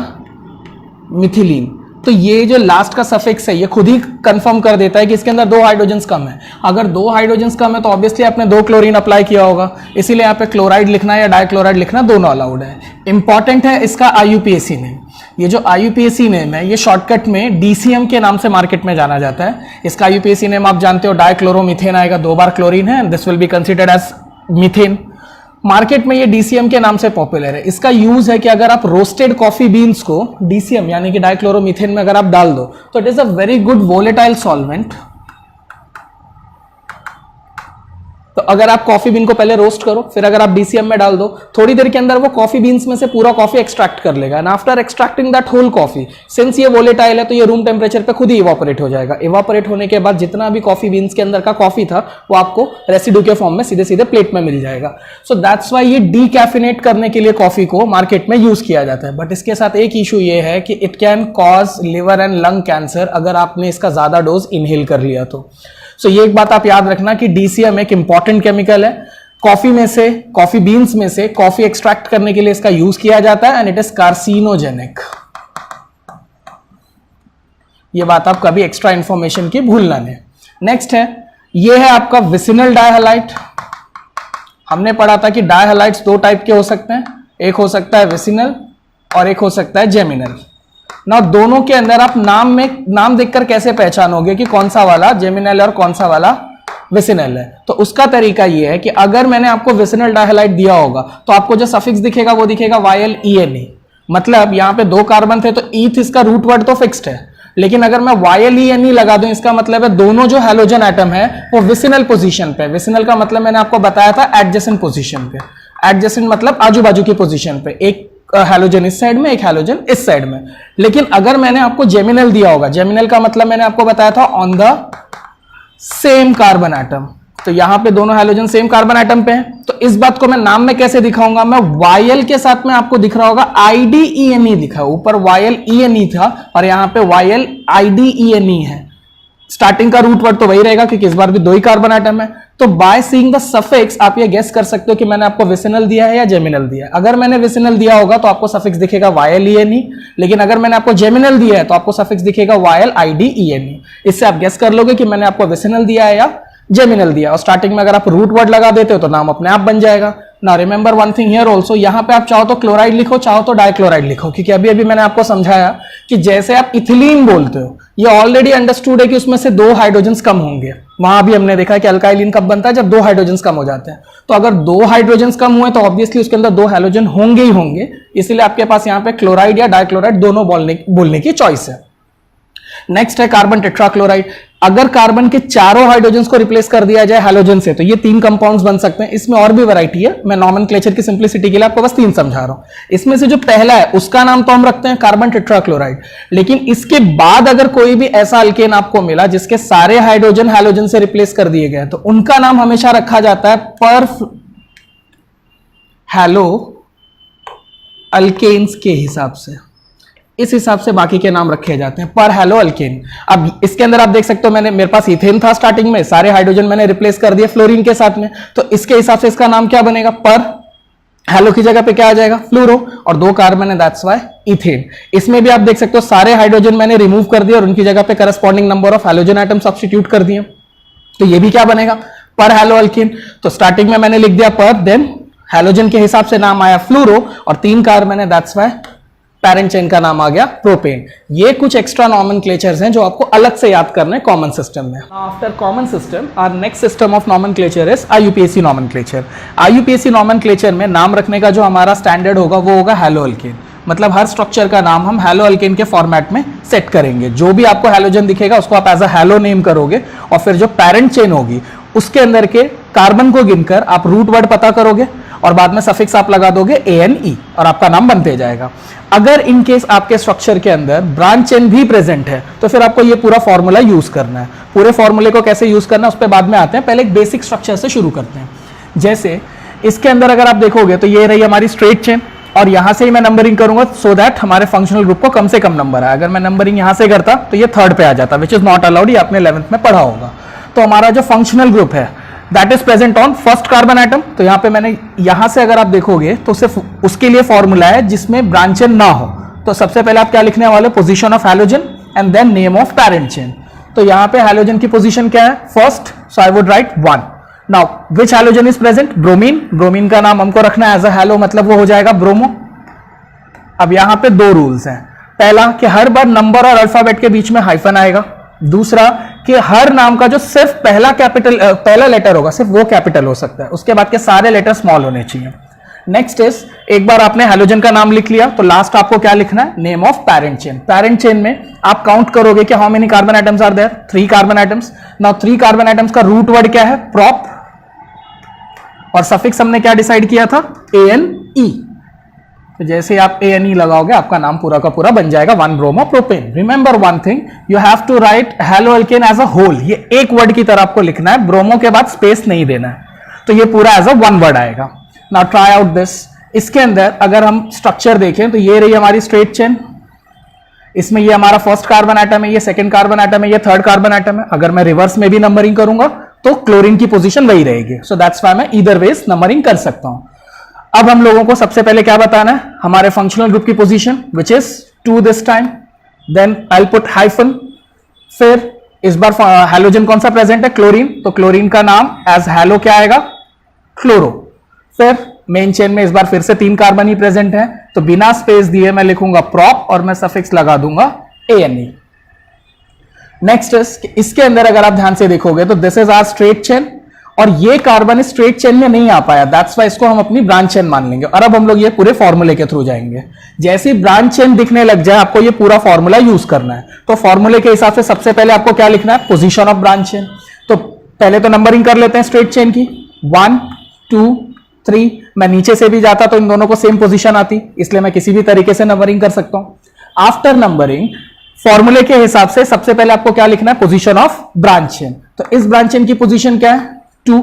मिथिलीन। तो ये जो लास्ट का सफिक्स है ये खुद ही कंफर्म कर देता है कि इसके अंदर 2 हाइड्रोजन्स कम है। अगर 2 हाइड्रोजन्स कम है तो ऑब्वियसली आपने 2 क्लोरीन अप्लाई किया होगा, इसीलिए यहाँ पे क्लोराइड लिखना या डाइक्लोराइड लिखना दोनों अलाउड है। इंपॉर्टेंट है इसका IUPAC नेम। ये जो IUPAC नेम है ये शॉर्टकट में DCM के नाम से मार्केट में जाना जाता है। इसका IUPAC नेम आप जानते हो, डाइक्लोरोमीथेन आएगा, 2 बार क्लोरीन है, this will be considered as methane. Market में ये DCM के नाम से पॉपुलर है। इसका यूज है कि अगर आप रोस्टेड कॉफी बीन्स को DCM यानी कि डाइक्लोरोमीथेन में अगर आप डाल दो तो it is a very good volatile solvent. तो अगर आप कॉफी बीन को पहले रोस्ट करो फिर अगर आप DCM में डाल दो, थोड़ी देर के अंदर वो कॉफी बीन्स में से पूरा कॉफी एक्सट्रैक्ट कर लेगा, and after extracting that whole coffee, since ये वोलेटाइल है तो ये रूम टेम्परेचर पे खुद ही इवापोरेट हो जाएगा। इवापोरेट होने के बाद जितना भी कॉफी बीन्स के अंदर का कॉफी था वो आपको रेसिड्यू के फॉर्म में सीधे सीधे प्लेट में मिल जाएगा। सो दैट्स वाई ये डीकैफिनेट करने के लिए कॉफी को मार्केट में यूज किया जाता है। बट इसके साथ एक इशू ये है कि it can cause liver and lung cancer अगर आपने इसका ज्यादा डोज इनहेल कर लिया तो। सो ये एक बात आप याद रखना कि DCM एक इंपॉर्टेंट केमिकल है। कॉफी में से, कॉफी बीन्स में से कॉफी एक्सट्रैक्ट करने के लिए इसका यूज किया जाता है, एंड इट इज कार्सिनोजेनिक। ये बात आप कभी एक्स्ट्रा इंफॉर्मेशन की भूलना नहीं। नेक्स्ट है, ये है आपका विसिनल डाइहैलाइड। हमने पढ़ा था कि डाइहैलाइड्स 2 टाइप के हो सकते हैं, एक हो सकता है विसिनल और एक हो सकता है जेमिनल। ना दोनों के अंदर आप नाम देखकर कैसे पहचानोगे कि कौन सा वाला जेमिनल और कौन सा वाला विसिनल है? तो उसका तरीका यह है कि अगर मैंने आपको विसिनल डाइहैलाइड दिया होगा तो आपको जो सफिक्स दिखेगा वो दिखेगा YLENE। मतलब यहां पे 2 कार्बन थे तो ईथ इसका रूट वर्ड तो फिक्स्ड है, लेकिन अगर मैं YLENE लगा दूं इसका मतलब है दोनों जो हैलोजन एटम है वो विसिनल पोजीशन पे। विसिनल का मतलब मैंने आपको बताया था एडजेसेंट पोजीशन पे। एडजेसेंट मतलब आजू बाजू की पोजीशन पे। एक हैलोजन इस साइड में, एक हैलोजन इस साइड में। लेकिन अगर मैंने आपको जेमिनल दिया होगा, जेमिनल का मतलब मैंने आपको बताया था on the same carbon atom, तो यहां पे दोनों हैलोजन सेम कार्बन एटम पे हैं। तो इस बात को मैं नाम में कैसे दिखाऊंगा, मैं YL के साथ में आपको दिख रहा होगा IDENE दिखा, ऊपर YL ENE था और यहां पे YL IDENE है। स्टार्टिंग का रूट वर्ड तो वही रहेगा क्योंकि इस बार भी 2 ही कार्बन एटम है। तो बाय सीइंग द सफिक्स आप ये गेस कर सकते हो कि मैंने आपको विसिनल दिया है या जेमिनल दिया है। अगर मैंने विसिनल दिया होगा तो आपको सफिक्स दिखेगा YLENE, लेकिन अगर मैंने आपको जेमिनल दिया है तो आपको सफिक्स दिखेगा YL IDENE। इससे आप गेस कर लोगे कि मैंने आपको विसिनल दिया है या जेमिनल दिया। और स्टार्टिंग में अगर आप रूट वर्ड लगा देते हो तो नाम अपने आप बन जाएगा। ना remember one thing here also, यहां पे आप चाहो तो क्लोराइड लिखो, चाहो तो डाइक्लोराइड लिखो, क्योंकि अभी अभी मैंने आपको समझाया कि जैसे आप इथिलीन बोलते हो, ये ऑलरेडी अंडरस्टूड है कि उसमें से 2 हाइड्रोजन्स कम होंगे। वहां भी हमने देखा कि अल्काइलिन कब बनता है, जब 2 हाइड्रोजन्स कम हो जाते हैं। तो अगर 2 हाइड्रोजन्स कम हुए तो ऑब्वियसली उसके अंदर 2 हैलोजन होंगे ही होंगे, इसलिए आपके पास यहां पे क्लोराइड या डाइक्लोराइड दोनों बोलने की चॉइस है। नेक्स्ट है कार्बन टेट्राक्लोराइड। अगर कार्बन के चारों हाइड्रोजन्स को रिप्लेस कर दिया जाए हैलोजन से तो ये 3 कंपाउंड्स बन सकते हैं। इसमें और भी वैरायटी है, मैं नॉमेनक्लेचर की सिंप्लिसिटी के लिए आपको बस 3 समझा रहा हूं। इसमें से जो पहला है उसका नाम तो हम रखते हैं कार्बन टेट्राक्लोराइड, लेकिन इसके बाद अगर कोई भी ऐसा अल्केन आपको मिला जिसके सारे हाइड्रोजन हैलोजन से रिप्लेस कर दिए गए तो उनका नाम हमेशा रखा जाता है पर हैलो अल्केन्स के हिसाब से। इस हिसाब से बाकी के नाम रखे जाते हैं, पर हैलो अल्केन। अब इसके अंदर आप देख सकते हो, मेरे पास इथेन था स्टार्टिंग में, सारे हाइड्रोजन मैंने रिप्लेस कर दिए फ्लोरीन के साथ में, तो इसके हिसाब से इसका नाम क्या बनेगा, पर हैलो की जगह पे क्या आ जाएगा, फ्लोरो, और 2 कार्बन है, दैट्स व्हाई इथेन। इसमें भी आप देख सकते हो सारे हाइड्रोजन मैंने रिमूव कर दिए और उनकी जगह पे corresponding number of halogen atom substitute कर दिए, तो ये भी क्या बनेगा, पर हैलो अल्केन। तो स्टार्टिंग में मैंने लिख दिया पर, देन हैलोजन के हिसाब से नाम आया फ्लोरो और 3 कार्बन है, दैट्स व्हाई पैरेंट चेन का नाम आ गया प्रोपेन। ये कुछ एक्स्ट्रा नॉमेनक्लेचर्स हैं जो आपको अलग से याद करने कॉमन सिस्टम में। After common system our next system of nomenclature is IUPAC nomenclature. IUPAC nomenclature में नाम रखने का जो हमारा स्टैंडर्ड होगा वो होगा हैलो अल्केन। मतलब हर स्ट्रक्चर का नाम हम हैलो अल्केन के फॉर्मेट में सेट करेंगे। जो भी आपको हैलोजन दिखेगा उसको आप एज अ हैलो नेम करोगे और फिर जो पैरेंट चेन होगी उसके अंदर के कार्बन को गिनकर आप रूट वर्ड पता करोगे और बाद में सफिक्स आप लगा दोगे ANE और आपका नाम बनते जाएगा। अगर इन केस आपके स्ट्रक्चर के अंदर ब्रांच चेन भी प्रेजेंट है तो फिर आपको ये पूरा फॉर्मूला यूज करना है। पूरे फॉर्मूले को कैसे यूज करना है उस पर बाद में आते हैं, पहले एक बेसिक स्ट्रक्चर से शुरू करते हैं। जैसे इसके अंदर अगर आप देखोगे तो ये रही हमारी स्ट्रेट चेन और यहां से ही मैं नंबरिंग करूंगा सो दैट हमारे फंक्शनल ग्रुप को कम से कम नंबर आए। अगर मैं नंबरिंग यहां से करता तो ये 3rd पे आ जाता, विच इज नॉट अलाउड, ये आपने 11th में पढ़ा होगा। तो हमारा जो फंक्शनल ग्रुप है that is present on first carbon atom. तो यहां पे मैंने यहां से अगर आप देखोगे तो सिर्फ उसके लिए फॉर्मूला है जिसमें ब्रांच चेन ना हो। तो सबसे पहले आप क्या लिखने वाले, position of halogen and then name of parent chain. तो यहां पे हैलोजन की पोजीशन क्या है, first, so I would write 1। Now which halogen is present, bromine. Bromine का नाम हमको रखना है एज अ हैलो, मतलब वो हो जाएगा ब्रोमो। अब यहां पे 2 रूल्स हैं। पहला कि हर बार नंबर और अल्फाबेट के बीच में हाइफन आएगा। दूसरा कि हर नाम का जो सिर्फ पहला लेटर होगा सिर्फ वो कैपिटल हो सकता है, उसके बाद के सारे लेटर स्मॉल होने चाहिए। नेक्स्ट इज, एक बार आपने हैलोजन का नाम लिख लिया तो लास्ट आपको क्या लिखना है, name of parent chain. Parent chain में आप काउंट करोगे कि how many carbon atoms are there, 3 carbon atoms. Now 3 carbon atoms का रूट वर्ड क्या है, प्रॉप, और सफिक्स हमने क्या डिसाइड किया था, ANE। तो जैसे आप ANE लगाओगे आपका नाम पूरा का पूरा बन जाएगा 1 bromo propane. Remember one thing, you have to write halo alkane as a whole, ये एक वर्ड की तरह आपको लिखना है, ब्रोमो के बाद स्पेस नहीं देना है, तो ये पूरा एज अ 1 वर्ड आएगा। Now try out this. इसके अंदर अगर हम स्ट्रक्चर देखें तो ये रही हमारी स्ट्रेट चेन, इसमें ये हमारा फर्स्ट कार्बन एटम है, ये सेकंड कार्बन एटम है, ये 3rd कार्बन एटम है। अगर मैं रिवर्स में भी नंबरिंग करूंगा तो क्लोरीन की पोजीशन वही रहेगी, सो दैट्स व्हाई मैं ईदर वेज नंबरिंग कर सकता हूं। अब हम लोगों को सबसे पहले क्या बताना है, हमारे फंक्शनल ग्रुप की position which is 2 this time, then I put hyphen. फिर इस बार हैलोजन कौन सा प्रेजेंट है, क्लोरीन, तो क्लोरीन का नाम एज हैलो क्या आएगा, क्लोरो। फिर मेन चेन में इस बार फिर से 3 कार्बन ही प्रेजेंट है, तो बिना स्पेस दिए मैं लिखूंगा प्रॉप और मैं सफिक्स लगा दूंगा ANE। नेक्स्ट इसके अंदर अगर आप ध्यान से देखोगे तो this is hour straight chain और ये कार्बन इस स्ट्रेट चेन में नहीं आ पाया, दैट्स व्हाई इसको हम अपनी ब्रांच चेन मान लेंगे। और अब हम लोग ये पूरे फॉर्मूले के थ्रू जाएंगे। जैसे ही ब्रांच चेन दिखने लग जाए आपको ये पूरा फॉर्मूला यूज करना है। तो फॉर्मूले के हिसाब से सबसे पहले आपको क्या लिखना है, पोजीशन ऑफ ब्रांच चेन। तो पहले तो नंबरिंग कर लेते हैं स्ट्रेट चेन की, 1 2 3, मैं नीचे से भी जाता तो इन दोनों को सेम पोजीशन आती, इसलिए मैं किसी भी तरीके से नंबरिंग कर सकता हूं। आफ्टर नंबरिंग फॉर्मूले के हिसाब से सबसे पहले आपको क्या लिखना है, पोजीशन ऑफ ब्रांच चेन। तो इस ब्रांच चेन की पोजीशन क्या है, 2।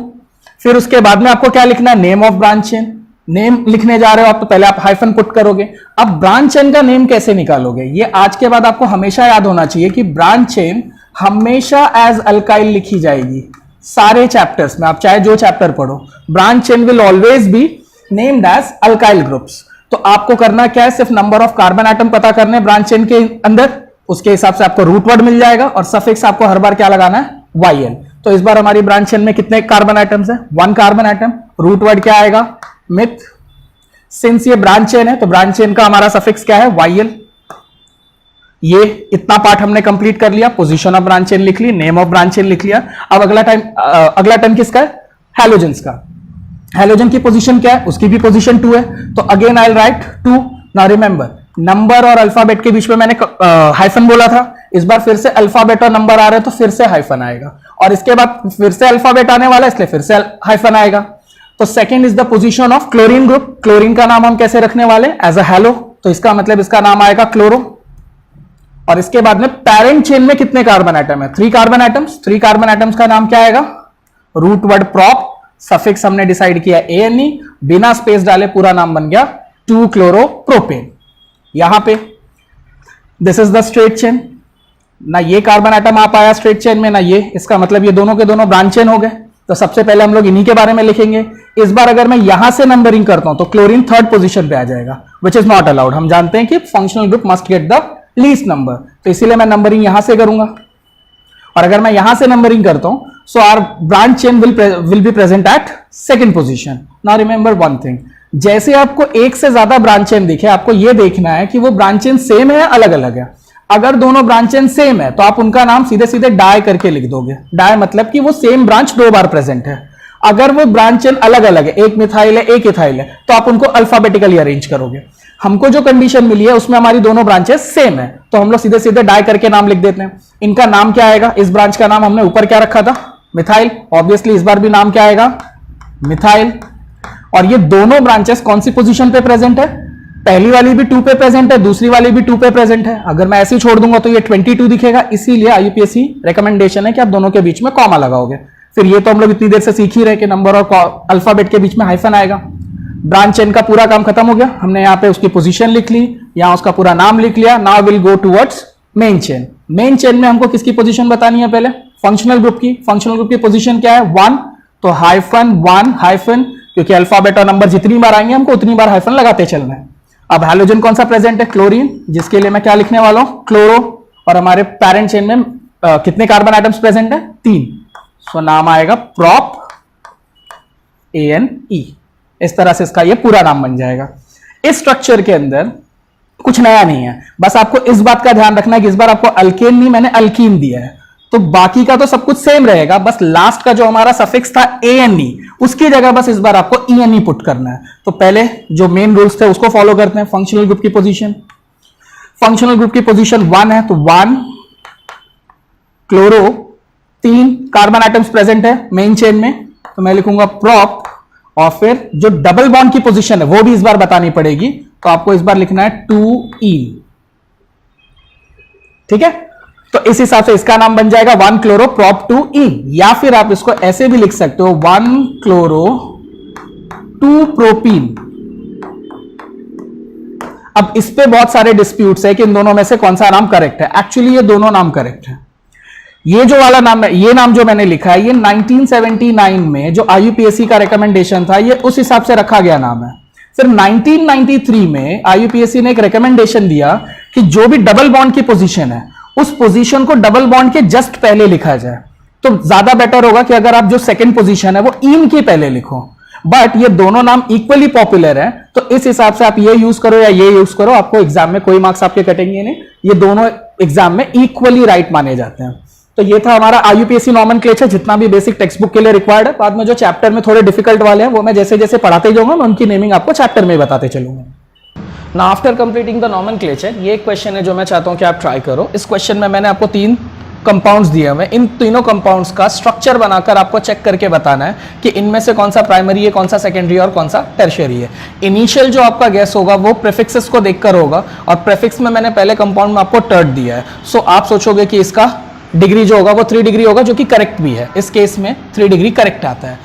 फिर उसके बाद में आपको क्या लिखना है, name of branch chain. Name लिखने जा रहे हो आप तो पहले आप हाइफन पुट करोगे। अब ब्रांच चेन का नेम कैसे निकालोगे, ये आज के बाद आपको हमेशा याद होना चाहिए कि ब्रांच चेन हमेशा एज अल्काइल लिखी जाएगी सारे चैप्टर्स में, आप चाहे जो चैप्टर पढ़ो। Branch chain will always be named as alkyl groups. तो आपको करना क्या है, सिर्फ नंबर ऑफ कार्बन एटम पता करने ब्रांच चेन के अंदर, उसके हिसाब से आपको रूट वर्ड मिल जाएगा और सफिक्स आपको हर बार क्या लगाना है, YL। तो इस बार हमारी ब्रांच चेन में कितने कार्बन एटम्स है, 1 कार्बन एटम। रूट वर्ड क्या आएगा, मिथ। सिंस ये ब्रांच चेन है तो ब्रांच चेन का हमारा सफिक्स क्या है, YL। ये इतना पार्ट हमने कंप्लीट कर लिया, पोजीशन ऑफ ब्रांच चेन लिख ली, नेम ऑफ ब्रांच चेन लिख लिया। अब अगला टाइम किसका है, हैलोजेंस का। हैलोजन की पोजीशन क्या है, उसकी भी पोजीशन 2 है। तो again I right 2। Now remember, number और अल्फाबेट के बीच में मैंने हाइफन बोला था, इस बार फिर से अल्फाबेट और नंबर आ रहे हैं तो फिर से हाइफन आएगा, और इसके बाद फिर से अल्फाबेट आने वाला है इसलिए फिर से हाइफन आएगा। तो second is the position of chlorine group. Chlorine का नाम हम कैसे रखने वाले, एज अ हैलो, तो इसका मतलब इसका नाम आएगा क्लोरो। और इसके बाद में पेरेंट चेन में कितने कार्बन एटम है, 3 कार्बन एटम्स। 3 कार्बन एटम्स का नाम क्या आएगा, रूट वर्ड प्रॉप। सफिक्स हमने डिसाइड किया ANE, बिना स्पेस डाले पूरा नाम बन गया 2 क्लोरो प्रोपेन। यहां पे this is the straight chain, ना ये कार्बन एटम आ पाया स्ट्रेट चेन में, ना ये, इसका मतलब ये दोनों के दोनों ब्रांच चेन हो गए। तो सबसे पहले हम लोग इन्हीं के बारे में लिखेंगे। इस बार अगर मैं यहां से नंबरिंग करता हूं तो क्लोरीन 3rd पोजीशन पे आ जाएगा, विच इज नॉट अलाउड। हम जानते हैं कि functional group must get the least number, तो इसीलिए मैं नंबरिंग यहां से करूंगा। और अगर मैं यहां से नंबरिंग करता हूं so our branch chain will be present at 2nd position. Now remember one thing, जैसे आपको एक से ज्यादा ब्रांच चेन दिखे, आपको यह देखना है कि वो ब्रांच चेन सेम है या अलग अलग है। अगर दोनों ब्रांच चेन सेम है तो आप उनका नाम सीधे सीधे डाई करके लिख दोगे। डाई मतलब कि वो सेम ब्रांच 2 बार प्रेजेंट है। अगर वो ब्रांच चेन अलग अलग है, एक मिथाइल है एक इथाइल है, तो आप उनको अल्फाबेटिकली अरेंज करोगे। हमको जो कंडीशन मिली है उसमें हमारी दोनों ब्रांचेस सेम है, तो हम लोग सीधे सीधे डाई करके नाम लिख देते हैं। इनका नाम क्या आएगा, इस ब्रांच का नाम हमने ऊपर क्या रखा था, मिथाइल। ऑब्वियसली इस बार भी नाम क्या आएगा, मिथाइल। और ये दोनों ब्रांचेस कौन सी पोजीशन पे प्रेजेंट है, पहली वाली भी 2 पे प्रेजेंट है, दूसरी वाली भी 2 पे प्रेजेंट है। अगर मैं ऐसे ही छोड़ दूंगा तो ये 22 दिखेगा, इसीलिए IUPAC रिकमेंडेशन है कि आप दोनों के बीच में कॉमा लगाओगे। फिर ये तो हम लोग इतनी देर से सीख ही रहे कि नंबर और अल्फाबेट के बीच में हाइफन आएगा। ब्रांच चेन का पूरा काम खत्म हो गया, हमने यहाँ पे उसकी पोजीशन लिख ली, यहाँ उसका पूरा नाम लिख लिया। Now will go towards main chain. Main chain में हमको किसकी पोजीशन बतानी है, पहले फंक्शनल ग्रुप की। फंक्शनल ग्रुप की पोजीशन क्या है, 1। तो हाइफन 1 हाइफन, क्योंकि अल्फाबेट और नंबर जितनी बार आएंगे हमको उतनी बार हाइफन लगाते चलना है। अब हैलोजन कौन सा प्रेजेंट है, क्लोरीन, जिसके लिए मैं क्या लिखने वाला हूं, क्लोरो। और हमारे पेरेंट चेन में कितने कार्बन एटम्स प्रेजेंट है, 3। सो नाम आएगा प्रोप ANE। इस तरह से इसका ये पूरा नाम बन जाएगा। इस स्ट्रक्चर के अंदर कुछ नया नहीं है, बस आपको इस बात का ध्यान रखना है कि इस बार आपको अल्केन नहीं, मैंने अल्कीन दिया है, तो बाकी का तो सब कुछ सेम रहेगा। बस लास्ट का जो हमारा सफिक्स था ANE, उसकी जगह बस इस बार आपको ENE पुट करना है। तो पहले जो मेन रूल्स थे उसको फॉलो करते हैं। फंक्शनल ग्रुप की पोजीशन, फंक्शनल ग्रुप की पोजीशन 1 है, तो 1 क्लोरो, 3 कार्बन एटम्स प्रेजेंट है मेन चेन में, तो मैं लिखूंगा प्रोप। और फिर जो डबल बॉन्ड की पोजीशन है वो भी इस बार बतानी पड़ेगी, तो आपको इस बार लिखना है 2E। ठीक है, तो इस हिसाब से इसका नाम बन जाएगा 1 क्लोरो प्रोप 2E। या फिर आप इसको ऐसे भी लिख सकते हो 1 क्लोरो 2 प्रोपीन। अब इस पे बहुत सारे डिस्प्यूट्स है कि इन दोनों में से कौन सा नाम करेक्ट है। एक्चुअली ये दोनों नाम करेक्ट है। ये जो वाला नाम है, ये नाम जो मैंने लिखा है, ये 1979 में जो IUPAC का रिकमेंडेशन था, ये उस हिसाब से रखा गया नाम है। फिर 1993 में IUPAC ने एक रिकमेंडेशन दिया कि जो भी डबल बॉन्ड की पोजीशन है, उस पोजीशन को डबल बॉन्ड के जस्ट पहले लिखा जाए। तो ज्यादा बेटर होगा कि अगर आप जो सेकंड पोजीशन है वो इन के पहले लिखो। बट ये दोनों नाम इक्वली पॉपुलर है, तो इस हिसाब से आप ये यूज करो या ये यूज करो, आपको एग्जाम में कोई मार्क्स आपके कटेंगे नहीं। ये दोनों एग्जाम में इक्वली राइट माने जाते हैं। तो ये था हमारा IUPAC नॉमेनक्लेचर, जितना भी बेसिक टेक्स्ट बुक के लिए रिक्वायर्ड है। बाद में जो चैप्टर में थोड़े डिफिकल्ट वाले हैं वो मैं जैसे जैसे पढ़ाते जाऊंगा, मैं उनकी नेमिंग आपको चैप्टर में बताते चलूंगा। ना आफ्टर कंप्लीटिंग द नॉमेनक्लेचर, ये एक क्वेश्चन है जो मैं चाहता हूं कि आप ट्राई करो। इस क्वेश्चन में मैंने आपको 3 कंपाउंड्स दिए हुए हैं, इन तीनों कंपाउंड्स का स्ट्रक्चर बनाकर आपको चेक करके बताना है कि इनमें से कौन सा प्राइमरी है, कौन सा सेकेंडरी है और कौन सा टर्शियरी है। इनिशियल जो आपका गैस होगा वो प्रीफिक्सेस को देखकर होगा, और प्रीफिक्स में मैंने पहले कंपाउंड में आपको टर्ड दिया है। सो आप सोचोगे कि इसका डिग्री जो होगा वो 3 डिग्री होगा, जो कि करेक्ट भी है। इस केस में 3 डिग्री करेक्ट आता है।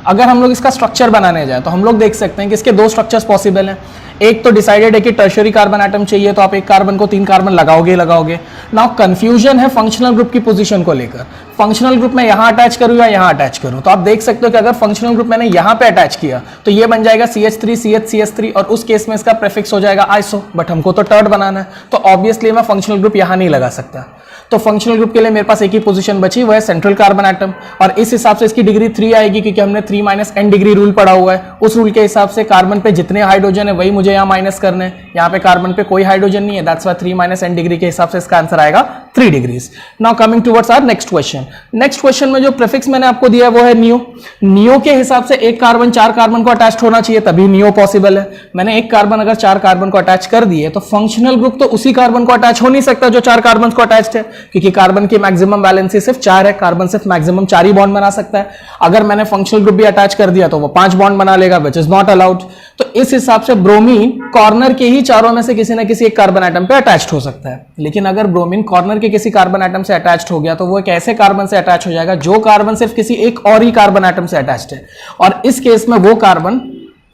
अगर हम लोग इसका स्ट्रक्चर बनाने जाए तो हम लोग देख सकते हैं कि इसके 2 स्ट्रक्चर्स पॉसिबल हैं। एक तो डिसाइडेड है कि टर्शियरी कार्बन एटम चाहिए, तो आप एक कार्बन को 3 कार्बन लगाओगे। नाउ कंफ्यूजन है फंक्शनल ग्रुप की पोजीशन को लेकर। फंक्शनल ग्रुप मैं यहां अटैच करूं या यहां अटैच करूं, तो आप देख सकते हो कि अगर फंक्शनल ग्रुप मैंने यहां पे अटैच किया तो ये बन जाएगा CH3 CH CH3, और उस केस में इसका प्रीफिक्स हो जाएगा आइसो। बट हमको तो टर्ड बनाना है, तो ऑब्वियसली मैं फंक्शनल ग्रुप यहां नहीं लगा सकता। तो फंक्शनल ग्रुप के लिए मेरे पास एक ही पोजीशन बची, वो है सेंट्रल कार्बन एटम, और इस हिसाब से इसकी डिग्री 3 आएगी, क्योंकि हमने 3 - n डिग्री रूल पढ़ा हुआ है। उस रूल के हिसाब से कार्बन पे जितने हाइड्रोजन है वही मुझे यहाँ माइनस करने हैं। यहाँ पे कार्बन पे कोई हाइड्रोजन नहीं है, दैट्स व्हाई 3 - n डिग्री के हिसाब से इसका आंसर आएगा 3 degrees. Now coming towards our next question. Next question में जो प्रीफिक्स मैंने आपको दिया है वो है नियो। नियो के हिसाब से एक कार्बन 4 कार्बन को अटैच होना चाहिए, तभी नियो पॉसिबल है। मैंने एक कार्बन अगर 4 कार्बन को अटैच कर दिए तो फंक्शनल ग्रुप तो उसी कार्बन को अटैच हो नहीं सकता जो 4 कार्बन को अटैच है, क्योंकि कार्बन की मैक्सिमम वैलेंसी सिर्फ 4 है, कार्बन सिर्फ मैक्सिमम 4 ही बॉन्ड बना सकता है। अगर मैंने फंक्शनल ग्रुप भी अटैच कर दिया तो वो 5 बॉन्ड बना लेगा, विच इज नॉट अलाउड। तो इस हिसाब से ब्रोमीन कॉर्नर के ही चारों में से किसी ना किसी एक कार्बन एटम पे अटैच्ड हो सकता है। लेकिन अगर ब्रोमीन कॉर्नर के किसी कार्बन एटम से अटैच्ड हो गया तो वो एक ऐसे कार्बन से अटैच हो जाएगा जो कार्बन सिर्फ किसी एक और ही कार्बन एटम से अटैच्ड है, और इस केस में वो कार्बन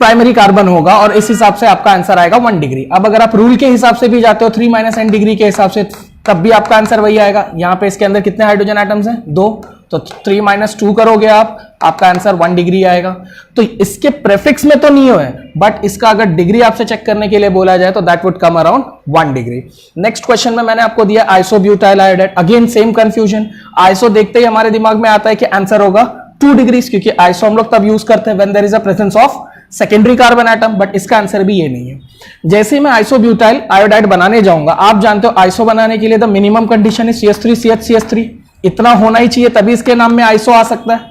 प्राइमरी कार्बन होगा, और इस हिसाब से आपका आंसर आएगा 1 डिग्री। अब अगर आप रूल के हिसाब से भी जाते हो 3 - n डिग्री के हिसाब से, तब भी आपका आंसर वही आएगा। यहां पे इसके अंदर कितने हाइड्रोजन एटम्स हैं? 2, तो 3 - 2 करोगे आप, आपका आंसर 1 डिग्री आएगा। तो इसके प्रीफिक्स में तो नहीं है, बट इसका अगर डिग्री आपसे चेक करने के लिए बोला जाए तो that would come around 1 degree. Next question में मैंने आपको दिया isobutyl iodide. Again same confusion, iso देखते ही हमारे दिमाग में आता है कि आंसर होगा 2 डिग्रीज, क्योंकि आइसो हम लोग तब यूज करते हैं when there is a presence of secondary carbon atom, but इसका आंसर भी ये नहीं है। जैसे ही मैं आइसोब्यूटाइल आयोडाइड बनाने जाऊंगा, आप जानते हो आइसो बनाने के लिए द मिनिमम कंडीशन है CH3 CH CH3, इतना होना ही चाहिए, तभी इसके नाम में आइसो आ सकता है।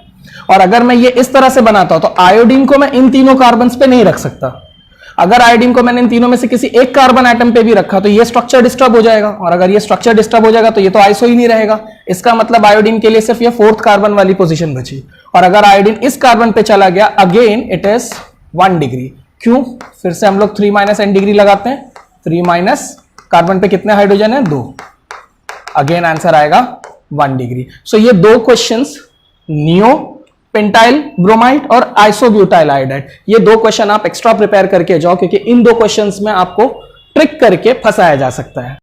और अगर मैं ये इस तरह से बनाता हूं तो आयोडीन को मैं इन तीनों कार्बन पे नहीं रख सकता। अगर आयोडीन को मैंने इन तीनों में से किसी एक कार्बन एटम पे भी रखा तो ये स्ट्रक्चर डिस्टर्ब हो जाएगा, और अगर ये स्ट्रक्चर डिस्टर्ब हो जाएगा तो ये तो आइसो ही नहीं रहेगा। इसका मतलब आयोडीन के लिए सिर्फ ये 4th कार्बन वाली पोजीशन बची, और अगर आयोडीन इस कार्बन पे चला गया अगेन इट इज 1 डिग्री। क्यों? फिर से हम लोग 3 - n डिग्री लगाते हैं। 3 कार्बन पे कितने हाइड्रोजन है? 2, अगेन आंसर आएगा 1 डिग्री। सो ये 2 क्वेश्चंस, नियो पेंटाइल ब्रोमाइड और आइसोब्यूटाइल आयोडाइड, ये 2 क्वेश्चन आप एक्स्ट्रा प्रिपेयर करके जाओ, क्योंकि इन 2 क्वेश्चंस में आपको ट्रिक करके फंसाया जा सकता है।